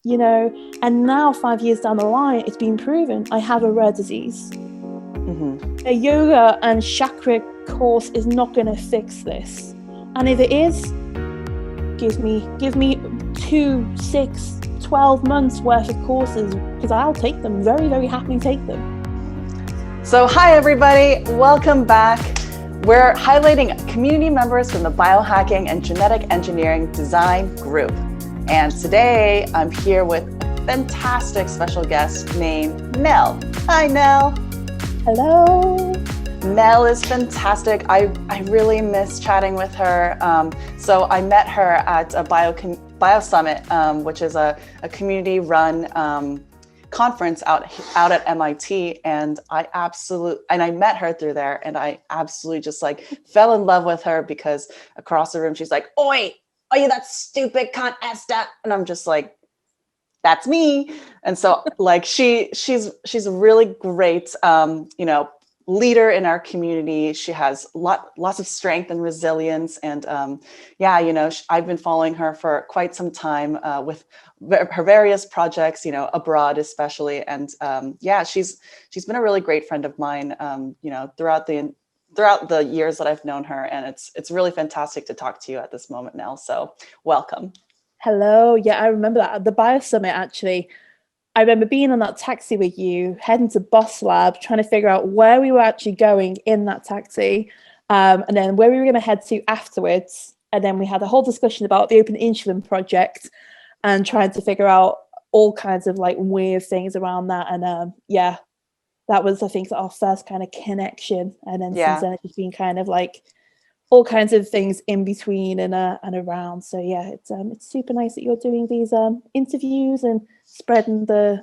and now 5 years down the line, it's been proven I have a rare disease. A yoga and chakra course is not going to fix this. And if it is, give me 2, 6, 12 months worth of courses, because I'll take them, very, very happily take them. So hi everybody, welcome back. We're highlighting community members from the Biohacking and Genetic Engineering Design Group. And today I'm here with a fantastic special guest named Nell. Hi Nell. Hello. Nell is fantastic. I really miss chatting with her. So I met her at a Bio Summit, which is a community-run conference out at MIT, and I met her through there, and I absolutely just like fell in love with her because across the room she's like, "Oi, are you that stupid cunt, Esther?" And I'm just like, "That's me." And so like she's a really great leader in our community. She has lots of strength and resilience, and I've been following her for quite some time with her various projects, abroad especially, and she's been a really great friend of mine, throughout the years that I've known her, and it's really fantastic to talk to you at this moment, Nell. So welcome. Hello. Yeah, I remember that at the Bio Summit. Actually, I remember being on that taxi with you, heading to Bus Lab, trying to figure out where we were actually going in that taxi, and then where we were going to head to afterwards. And then we had a whole discussion about the Open Insulin Project and trying to figure out all kinds of like weird things around that. And that was, I think, our first kind of connection. And then since then, it's just been kind of like all kinds of things in between and around. So yeah, it's super nice that you're doing these interviews and spreading the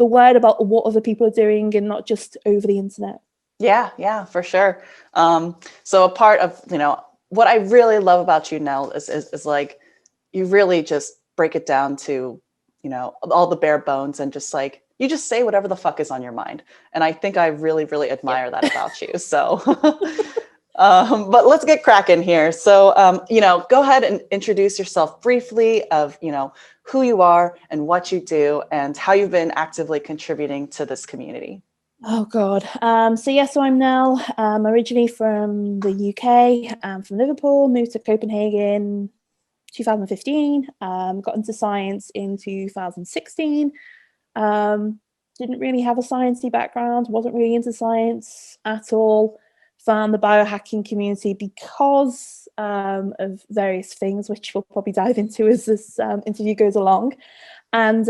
word about what other people are doing and not just over the internet. Yeah, for sure. So a part of what I really love about you, Nell, is like you really just break it down to all the bare bones, and just like you just say whatever the fuck is on your mind. And I think I really, really admire that about you. So but let's get cracking here. So, go ahead and introduce yourself briefly of, who you are and what you do and how you've been actively contributing to this community. Oh God. So I'm Nell. Originally from the UK. From Liverpool, moved to Copenhagen 2015. Got into science in 2016. Didn't really have a sciencey background. Wasn't really into science at all. Found the biohacking community because of various things, which we'll probably dive into as this interview goes along. And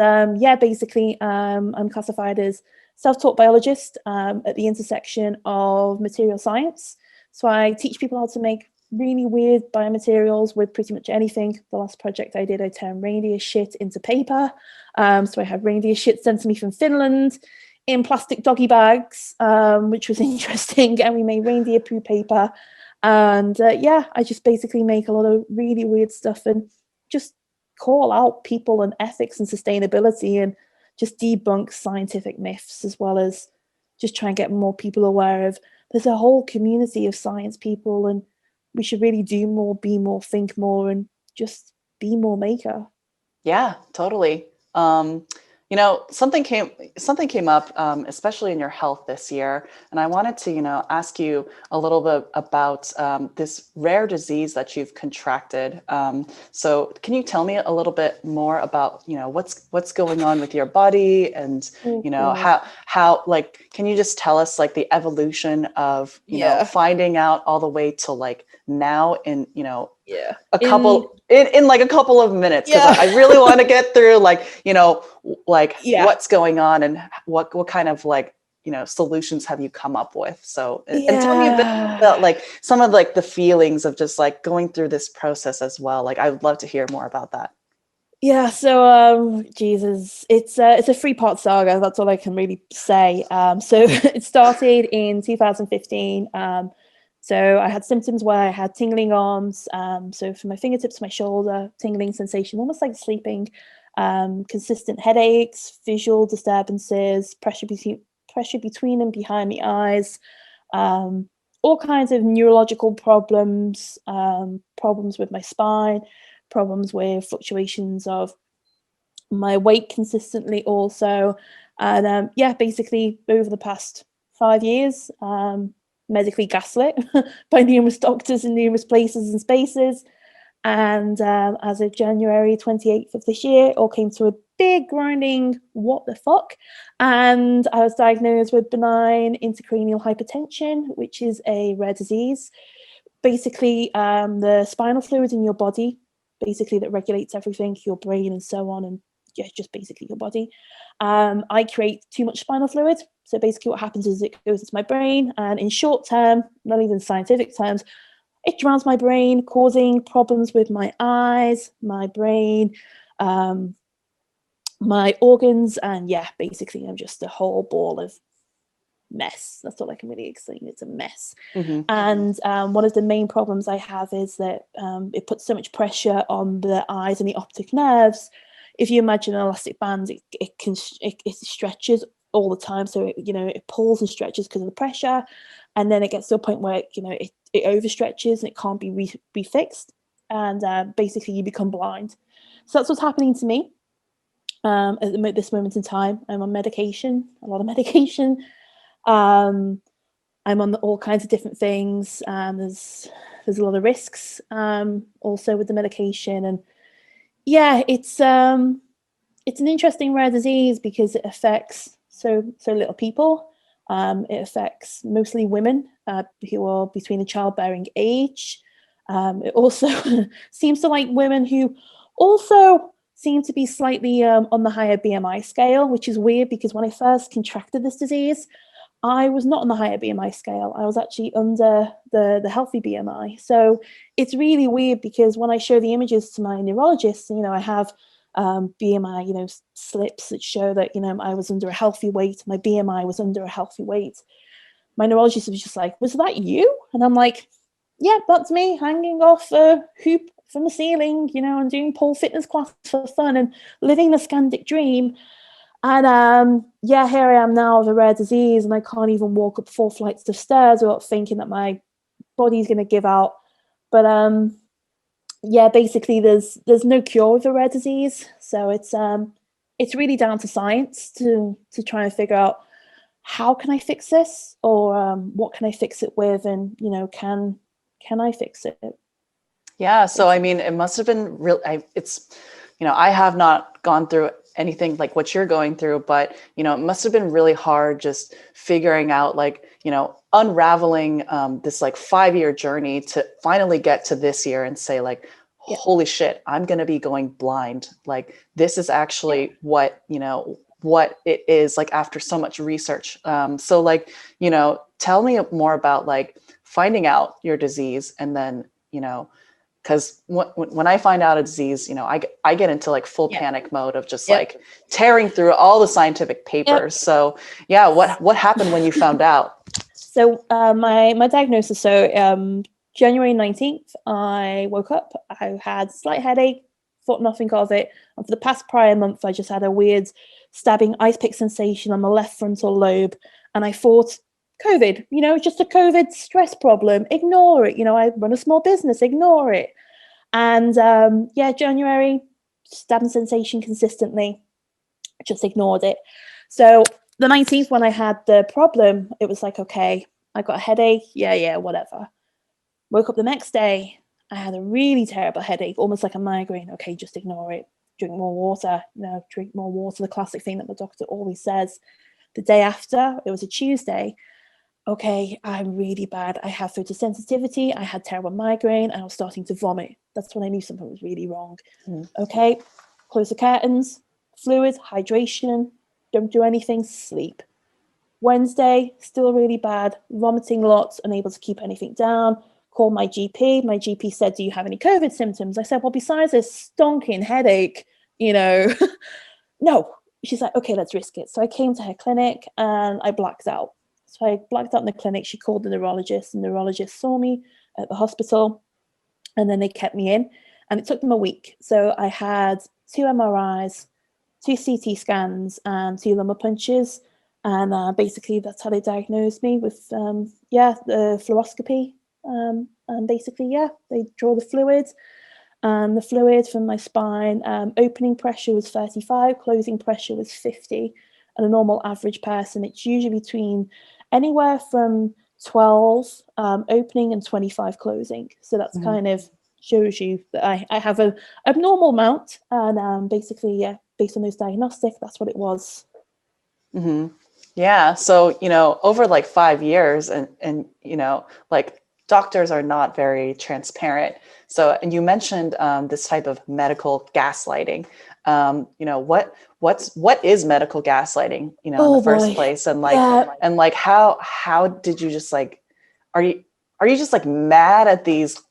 basically, I'm classified as self-taught biologist at the intersection of material science. So I teach people how to make really weird biomaterials with pretty much anything. The last project I did, I turned reindeer shit into paper. So I had reindeer shit sent to me from Finland in plastic doggy bags, which was interesting. And we made reindeer poo paper. And I just basically make a lot of really weird stuff and just call out people and ethics and sustainability and just debunk scientific myths, as well as just try and get more people aware of there's a whole community of science people, and we should really do more, be more, think more, and just be more maker. Yeah, totally. Something came up, especially in your health this year, and I wanted to, ask you a little bit about this rare disease that you've contracted. So, can you tell me a little bit more about, what's going on with your body, and how like, can you just tell us like the evolution of finding out all the way to like now in in like a couple of minutes, because I really want to get through what's going on and what kind of solutions have you come up with. So and tell me a bit about like some of like the feelings of just like going through this process as well. Like I would love to hear more about that. Yeah, so Jesus, it's a 3-part saga. That's all I can really say. So it started in 2015. So I had symptoms where I had tingling arms. So from my fingertips to my shoulder, tingling sensation, almost like sleeping. Consistent headaches, visual disturbances, pressure between and behind the eyes. All kinds of neurological problems, problems with my spine, problems with fluctuations of my weight consistently also. And yeah, basically over the past 5 years, medically gaslit by numerous doctors in numerous places and spaces. And as of January 28th of this year, it all came to a big grinding what the fuck. And I was diagnosed with benign intracranial hypertension, which is a rare disease. Basically, the spinal fluid in your body, basically that regulates everything, your brain and so on, and yeah, just basically your body. I create too much spinal fluid. So basically what happens is it goes into my brain, and in short term, not even scientific terms, it drowns my brain, causing problems with my eyes, my brain, my organs, and yeah, basically I'm just a whole ball of mess. That's all I can really explain. It's a mess. Mm-hmm. And one of the main problems I have is that it puts so much pressure on the eyes and the optic nerves. If you imagine an elastic band, it stretches all the time. So it pulls and stretches because of the pressure, and then it gets to a point where it overstretches and it can't be refixed, and basically you become blind. So that's what's happening to me at this moment in time. I'm on medication, a lot of medication. I'm on all kinds of different things. There's a lot of risks also with the medication, and yeah, it's an interesting rare disease because it affects so little people. It affects mostly women who are between the childbearing age. It also seems to like women who also seem to be slightly on the higher BMI scale, which is weird because when I first contracted this disease, I was not on the higher BMI scale. I was actually under the healthy BMI. So it's really weird because when I show the images to my neurologist, I have BMI, slips that show that, I was under a healthy weight. My BMI was under a healthy weight. My neurologist was just like, was that you? And I'm like, yeah, that's me hanging off a hoop from the ceiling, and doing pole fitness class for fun and living the Scandic dream. And yeah, here I am now with a rare disease, and I can't even walk up 4 flights of stairs without thinking that my body's going to give out. But yeah, basically there's no cure with a rare disease, so it's really down to science to try and figure out how can I fix this, or what can I fix it with, and can I fix it? Yeah, so I mean, it must have been real. I have not gone through anything like what you're going through, but it must have been really hard just figuring out, like, unraveling this like 5-year journey to finally get to this year and say, like, Yeah. holy shit, I'm going to be going blind. Like, this is actually what it is, like, after so much research. So like, tell me more about like finding out your disease, and then, because when I find out a disease, I get into like full panic mode of just like tearing through all the scientific papers. So yeah, what happened when you found out? So my diagnosis. So January 19th, I woke up. I had a slight headache. Thought nothing of it. And for the past prior month, I just had a weird stabbing ice pick sensation on my left frontal lobe, and I thought COVID. Just a COVID stress problem. Ignore it. I run a small business. Ignore it. And yeah, January, stabbing sensation consistently. Just ignored it. So the 19th, when I had the problem, it was like, okay, I got a headache. Yeah, whatever. Woke up the next day. I had a really terrible headache, almost like a migraine. Okay, just ignore it. Drink more water. Drink more water. The classic thing that the doctor always says. The day after, it was a Tuesday. Okay, I'm really bad. I have photosensitivity. I had terrible migraine, and I was starting to vomit. That's when I knew something was really wrong. Okay, close the curtains. Fluids, hydration. Don't do anything. Sleep. Wednesday, still really bad. Vomiting lots. Unable to keep anything down. Called my GP. My GP said, "Do you have any COVID symptoms?" I said, "Well, besides this stonking headache, no." She's like, "Okay, let's risk it." So I came to her clinic and I blacked out. So I blacked out in the clinic. She called the neurologist. The neurologist saw me at the hospital, and then they kept me in. And it took them a week. So I had 2 MRIs, 2 CT scans, and 2 lumbar punches. And basically, that's how they diagnosed me with, the fluoroscopy. And basically, they draw the fluids. and the fluid from my spine, opening pressure was 35, closing pressure was 50. And a normal average person, it's usually between anywhere from 12 opening and 25 closing. So that's kind of shows you that I have a abnormal amount, and basically, yeah, based on those diagnostics, that's what it was. Yeah. So, over like 5 years and, like doctors are not very transparent. So, and you mentioned this type of medical gaslighting. What is medical gaslighting, in the first place? And like, how did you just like, are you just like mad at these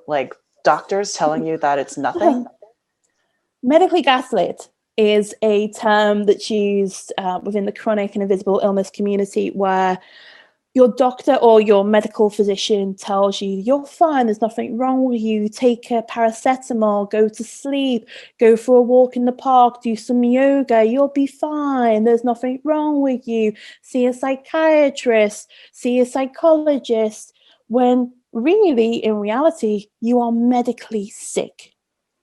like doctors telling you that it's nothing? Medically gaslit is a term that's used within the chronic and invisible illness community, where your doctor or your medical physician tells you you're fine, there's nothing wrong with you, take a paracetamol, go to sleep, go for a walk in the park, do some yoga, you'll be fine, there's nothing wrong with you, see a psychiatrist, see a psychologist, when really, in reality, you are medically sick.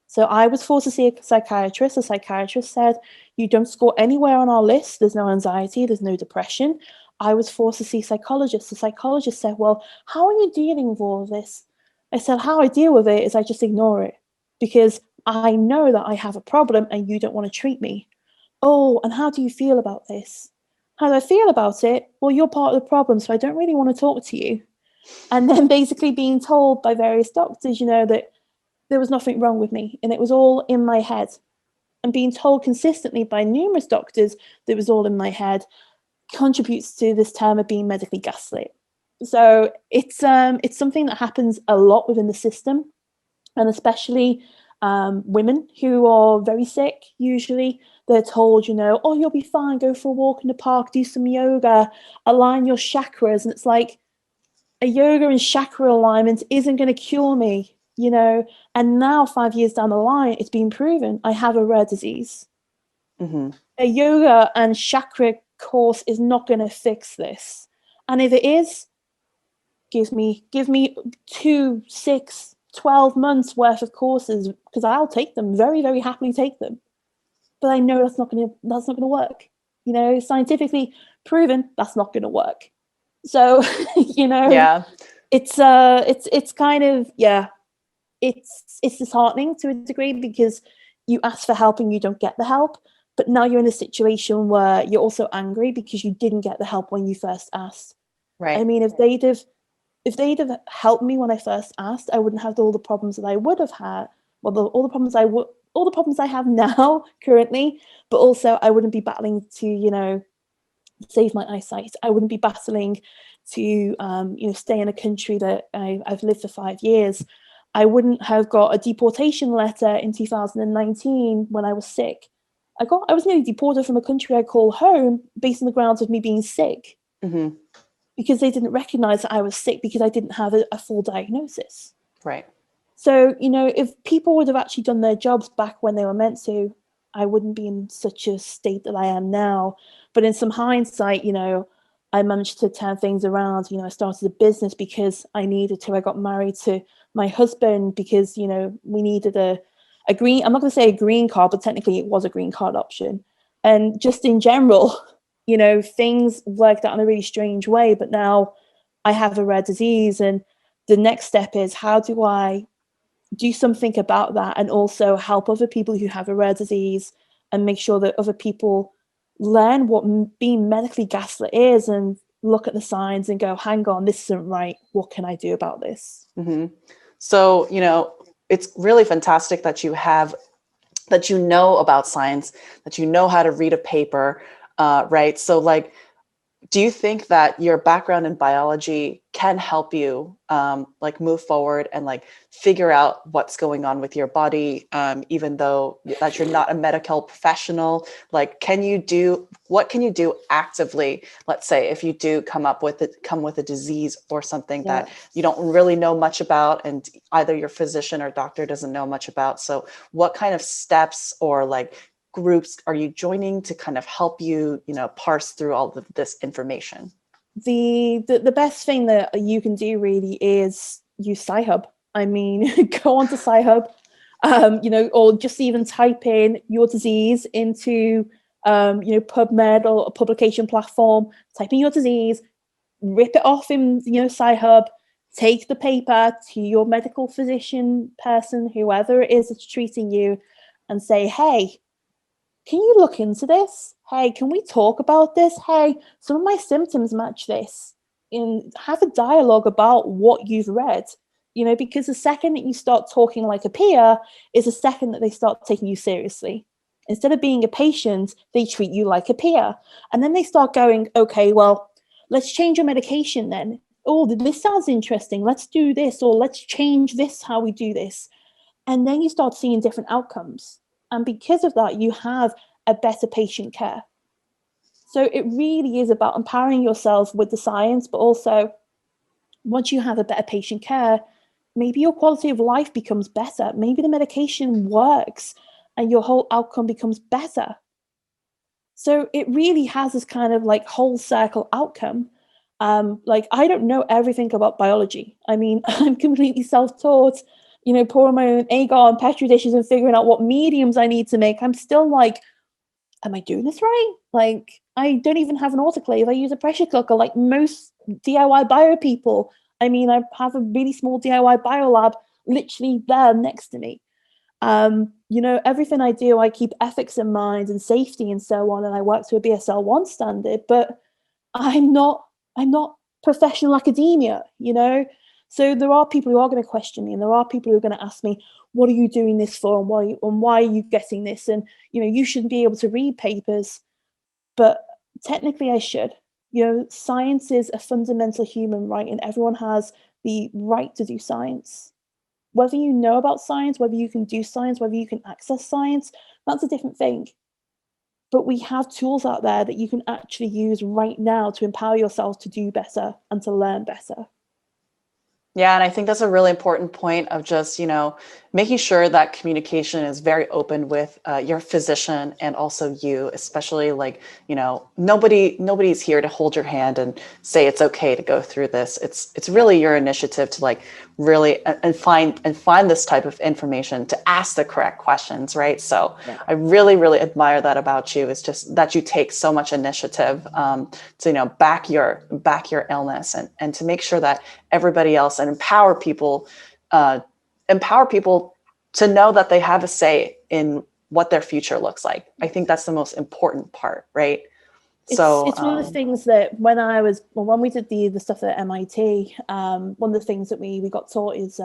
So I was forced to see a psychiatrist. The psychiatrist said, you don't score anywhere on our list. There's no anxiety. There's no depression. I was forced to see a psychologist. The psychologist said, well, how are you dealing with all of this? I said, how I deal with it is I just ignore it, because I know that I have a problem and you don't want to treat me. Oh, and how do you feel about this? How do I feel about it? Well, you're part of the problem, so I don't really want to talk to you. And then basically being told by various doctors, that there was nothing wrong with me and it was all in my head, and being told consistently by numerous doctors that it was all in my head contributes to this term of being medically gaslit. So it's something that happens a lot within the system, and especially women who are very sick. Usually they're told, oh, you'll be fine, go for a walk in the park, do some yoga, align your chakras. And it's like, a yoga and chakra alignment isn't going to cure me. And now 5 years down the line, it's been proven I have a rare disease. A yoga and chakra course is not going to fix this. And if it is, give me 2, 6, 12 months worth of courses, because I'll take them, very, very happily take them. But I know that's not going to work. Scientifically proven that's not going to work. So, Yeah. It's kind of, yeah, it's disheartening to a degree, because you ask for help and you don't get the help, but now you're in a situation where you're also angry because you didn't get the help when you first asked. Right. I mean, if they'd have helped me when I first asked, I wouldn't have all the problems that I would have had. Well, all the problems I have now currently, but also I wouldn't be battling to, save my eyesight. I wouldn't be battling to, stay in a country that I've lived for 5 years. I wouldn't have got a deportation letter in 2019 when I was sick. I was nearly deported from a country I call home based on the grounds of me being sick, because they didn't recognize that I was sick because I didn't have a full diagnosis. Right. So, if people would have actually done their jobs back when they were meant to, I wouldn't be in such a state that I am now. But in some hindsight, I managed to turn things around. I started a business because I needed to. I got married to my husband because, we needed a green, I'm not going to say a green card, but technically it was a green card option. And just in general, things worked out in a really strange way. But now I have a rare disease, and the next step is, how do I do something about that, and also help other people who have a rare disease, and make sure that other people learn what being medically gaslit is, and look at the signs and go, hang on, this isn't right. What can I do about this? So, it's really fantastic that you know about science, that you know how to read a paper, right? So like, do you think that your background in biology can help you like move forward and like figure out what's going on with your body, even though that you're not a medical professional? Like, what can you do actively? Let's say if you do come with a disease or something that you don't really know much about, and either your physician or doctor doesn't know much about. So what kind of steps or like groups are you joining to kind of help you, parse through all of this information? The best thing that you can do really is use Sci-Hub. I mean, go onto Sci-Hub. or just even type in your disease into, PubMed or a publication platform, type in your disease, rip it off in, Sci-Hub, take the paper to your medical physician person, whoever it is that's treating you, and say, hey, can you look into this? Hey, can we talk about this? Hey, some of my symptoms match this. And have a dialogue about what you've read, because the second that you start talking like a peer is the second that they start taking you seriously. Instead of being a patient, they treat you like a peer. And then they start going, okay, well, let's change your medication then. Oh, this sounds interesting. Let's do this, or let's change this, how we do this. And then you start seeing different outcomes. And because of that, you have a better patient care. So it really is about empowering yourself with the science, but also once you have a better patient care, maybe your quality of life becomes better. Maybe the medication works and your whole outcome becomes better. So it really has this kind of like whole circle outcome. I don't know everything about biology. I mean, I'm completely self-taught, pouring my own agar on Petri dishes and figuring out what mediums I need to make. I'm still like, am I doing this right? Like, I don't even have an autoclave. I use a pressure cooker like most DIY bio people. I mean, I have a really small DIY bio lab literally there next to me. Everything I do, I keep ethics in mind and safety and so on, and I work to a BSL-1 standard, but I'm not professional academia, So there are people who are going to question me, and there are people who are going to ask me, what are you doing this for, and why are you getting this? And, you shouldn't be able to read papers, but technically I should. Science is a fundamental human right, and everyone has the right to do science. Whether you know about science, whether you can do science, whether you can access science, that's a different thing. But we have tools out there that you can actually use right now to empower yourself to do better and to learn better. Yeah, and I think that's a really important point of just, making sure that communication is very open with your physician and also you, especially nobody's here to hold your hand and say it's okay to go through this. It's really your initiative to really and find this type of information, to ask the correct questions, right? So yeah. I really, really admire that about you. It's just that you take so much initiative to back your illness and to make sure that everybody else, and empower people to know that they have a say in what their future looks like. I think that's the most important part, right? It's one of the things that when we did the stuff at MIT, one of the things that we got taught is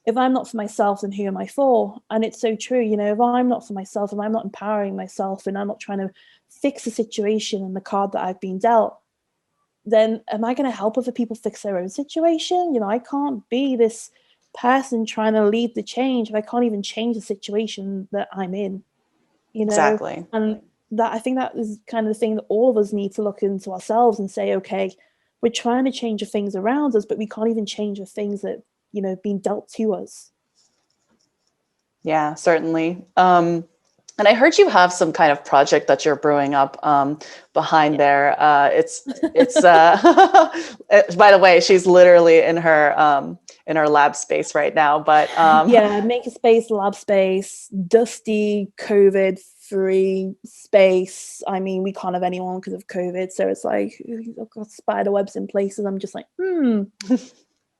if I'm not for myself, then who am I for? And it's so true. If I'm not for myself, if I'm not empowering myself, and I'm not trying to fix the situation and the card that I've been dealt, then am I going to help other people fix their own situation? I can't be this person trying to lead the change if I can't even change the situation that I'm in, Exactly. And that, I think that is kind of the thing that all of us need to look into ourselves and say, okay, we're trying to change the things around us, but we can't even change the things that, being dealt to us. Yeah, certainly. And I heard you have some kind of project that you're brewing up behind there. It's by the way, she's literally in her lab space right now. But yeah, makerspace, lab space, dusty, COVID-free space. I mean, we can't have anyone because of COVID, so it's like I've got spider webs in places. I'm just like,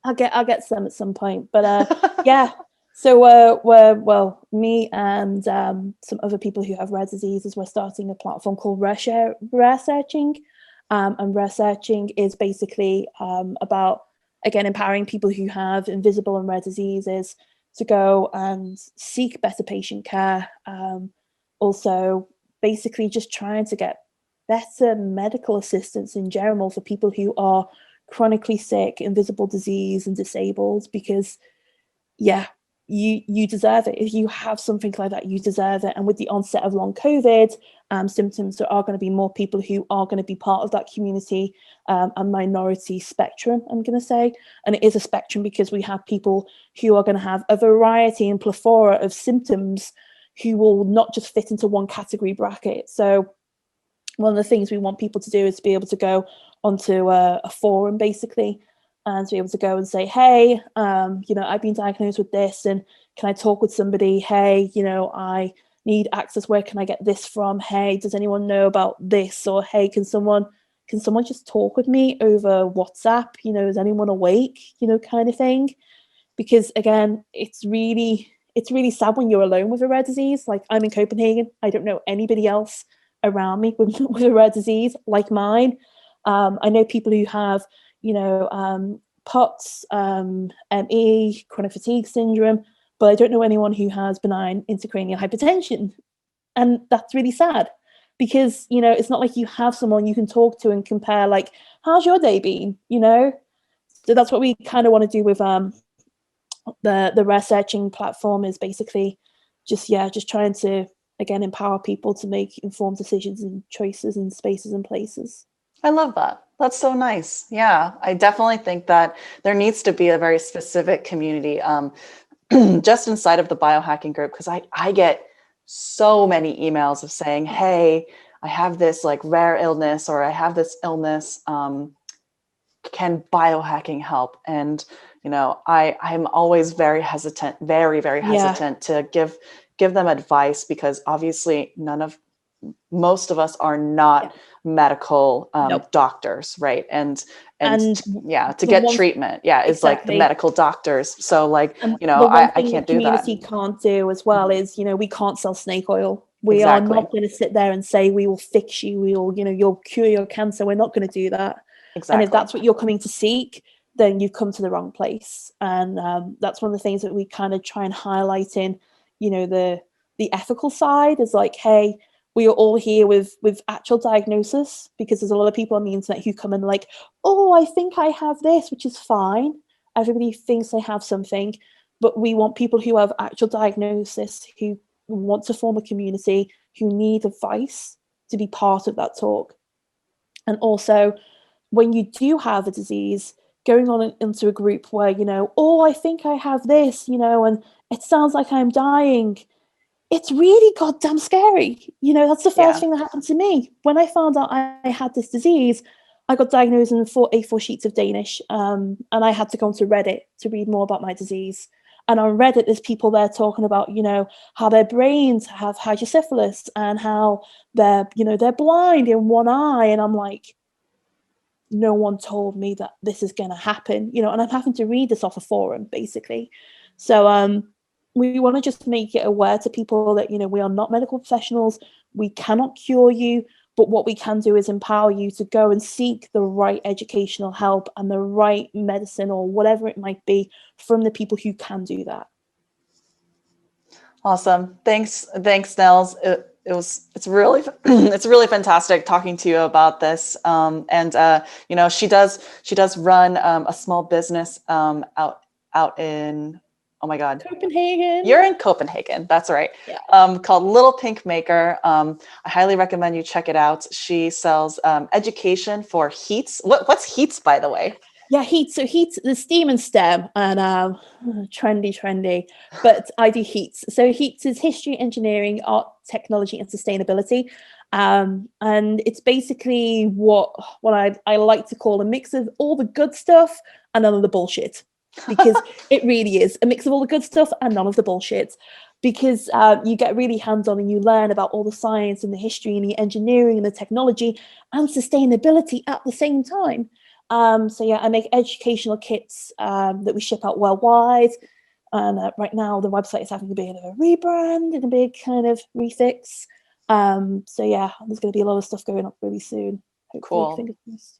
I'll get some at some point. But yeah. So me and some other people who have rare diseases, we're starting a platform called Rare Searching. And Rare Searching is basically about, again, empowering people who have invisible and rare diseases to go and seek better patient care. Also, basically just trying to get better medical assistance in general for people who are chronically sick, invisible disease and disabled, because, yeah, you deserve it. If you have something like that, you deserve it. And with the onset of long COVID symptoms, there are going to be more people who are going to be part of that community, a minority spectrum, I'm going to say. And it is a spectrum because we have people who are going to have a variety and plethora of symptoms who will not just fit into one category bracket. So one of the things we want people to do is to be able to go onto a forum, basically, and to be able to go and say, hey, I've been diagnosed with this, and can I talk with somebody? Hey, you know, I need access. Where can I get this from? Hey, does anyone know about this? Or hey, can someone just talk with me over WhatsApp? You know, is anyone awake? You know, kind of thing. Because again, it's really sad when you're alone with a rare disease. Like, I'm in Copenhagen. I don't know anybody else around me with a rare disease like mine. I know people who have, you know, POTS, ME, chronic fatigue syndrome, but I don't know anyone who has benign intracranial hypertension. And that's really sad, because, you know, it's not like you have someone you can talk to and compare, like, how's your day been, you know? So that's what we kind of want to do with the rare searching platform, is basically just trying to, again, empower people to make informed decisions and choices in spaces and places. I love that. That's so nice. Yeah, I definitely think that there needs to be a very specific community just inside of the biohacking group, because I get so many emails of saying, hey, I have this like rare illness, or I have this illness. Can biohacking help? And, you know, I'm always very hesitant, very hesitant to give them advice, because obviously most of us are not medical doctors, right? And to get treatment, is like the medical doctors. So like, and you know, I can't do that. The community can't do as well is, you know, we can't sell snake oil. We are not going to sit there and say we will fix you, we will, you know, you'll cure your cancer. We're not going to do that. Exactly. And if that's what you're coming to seek, then you've come to the wrong place. And that's one of the things that we kind of try and highlight in, you know, the ethical side is like, hey, we are all here with actual diagnosis, because there's a lot of people on the internet who come in like, oh, I think I have this, which is fine. Everybody thinks they have something, but we want people who have actual diagnosis, who want to form a community, who need advice, to be part of that talk. And also, when you do have a disease, going on into a group where, you know, oh, I think I have this, you know, and it sounds like I'm dying. It's really goddamn scary. You know, that's the first thing that happened to me. When I found out I had this disease, I got diagnosed in 4 A4 sheets of Danish, and I had to go onto Reddit to read more about my disease. And on Reddit, there's people there talking about, you know, how their brains have hydrocephalus and how they're blind in one eye. And I'm like, no one told me that this is going to happen, you know, and I'm having to read this off a forum, basically. So we want to just make it aware to people that, you know, we are not medical professionals. We cannot cure you, but what we can do is empower you to go and seek the right educational help and the right medicine, or whatever it might be, from the people who can do that. Awesome. Thanks, Nels. It's really it's really fantastic talking to you about this. You know, she does run a small business out in, oh my God, Copenhagen. You're in Copenhagen. That's right. Yeah. Called Little Pink Maker. I highly recommend you check it out. She sells education for heats. What's heats, by the way? Yeah, heat. So heat, the STEAM and STEM, and trendy. But I do heats. So heats is history, engineering, art, technology, and sustainability. And it's basically what I like to call a mix of all the good stuff and none of the bullshit. Because it really is a mix of all the good stuff and none of the bullshit. Because you get really hands-on and you learn about all the science and the history and the engineering and the technology and sustainability at the same time. So yeah, I make educational kits that we ship out worldwide. And right now the website is having a bit of a rebrand and a big kind of refix. So yeah, there's going to be a lot of stuff going up really soon. Hopefully, cool. Fingers crossed.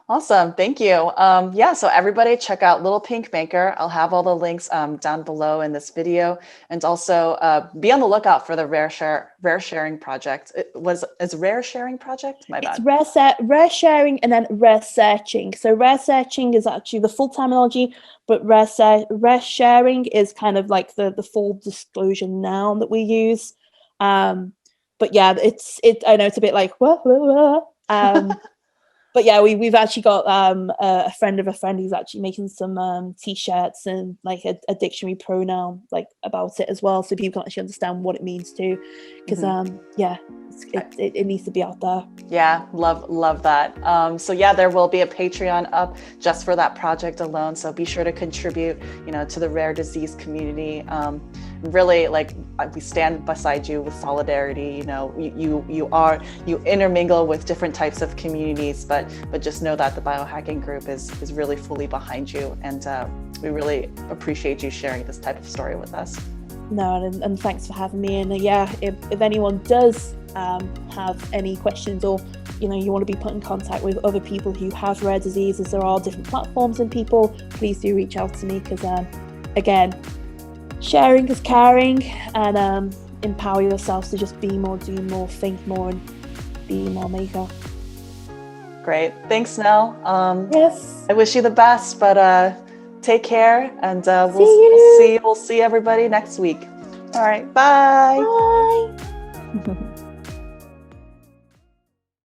Awesome. Thank you. So everybody check out Little Pink Maker. I'll have all the links down below in this video, and also be on the lookout for the rare sharing project. Is rare sharing project? My bad. It's rare sharing and then rare searching. So rare searching is actually the full terminology, but rare sharing is kind of like the full disclosure noun that we use. But yeah, I know it's a bit like but yeah, we've actually got a friend of a friend who's actually making some t-shirts and like a dictionary pronoun like about it as well, so people can actually understand what it means too, because yeah, it needs to be out there. Yeah, love that. So yeah, there will be a Patreon up just for that project alone, so be sure to contribute, you know, to the rare disease community. Really, like, we stand beside you with solidarity. You know, you intermingle with different types of communities, but just know that the biohacking group is really fully behind you, and we really appreciate you sharing this type of story with us. No, and thanks for having me. And yeah, if anyone does have any questions, or you know, you want to be put in contact with other people who have rare diseases, there are different platforms and people, please do reach out to me, because again, sharing is caring, and empower yourselves to just be more, do more, think more, and be more maker. Great. Thanks, Nell. Yes. I wish you the best, but take care, and we'll see everybody next week. All right. Bye. Bye.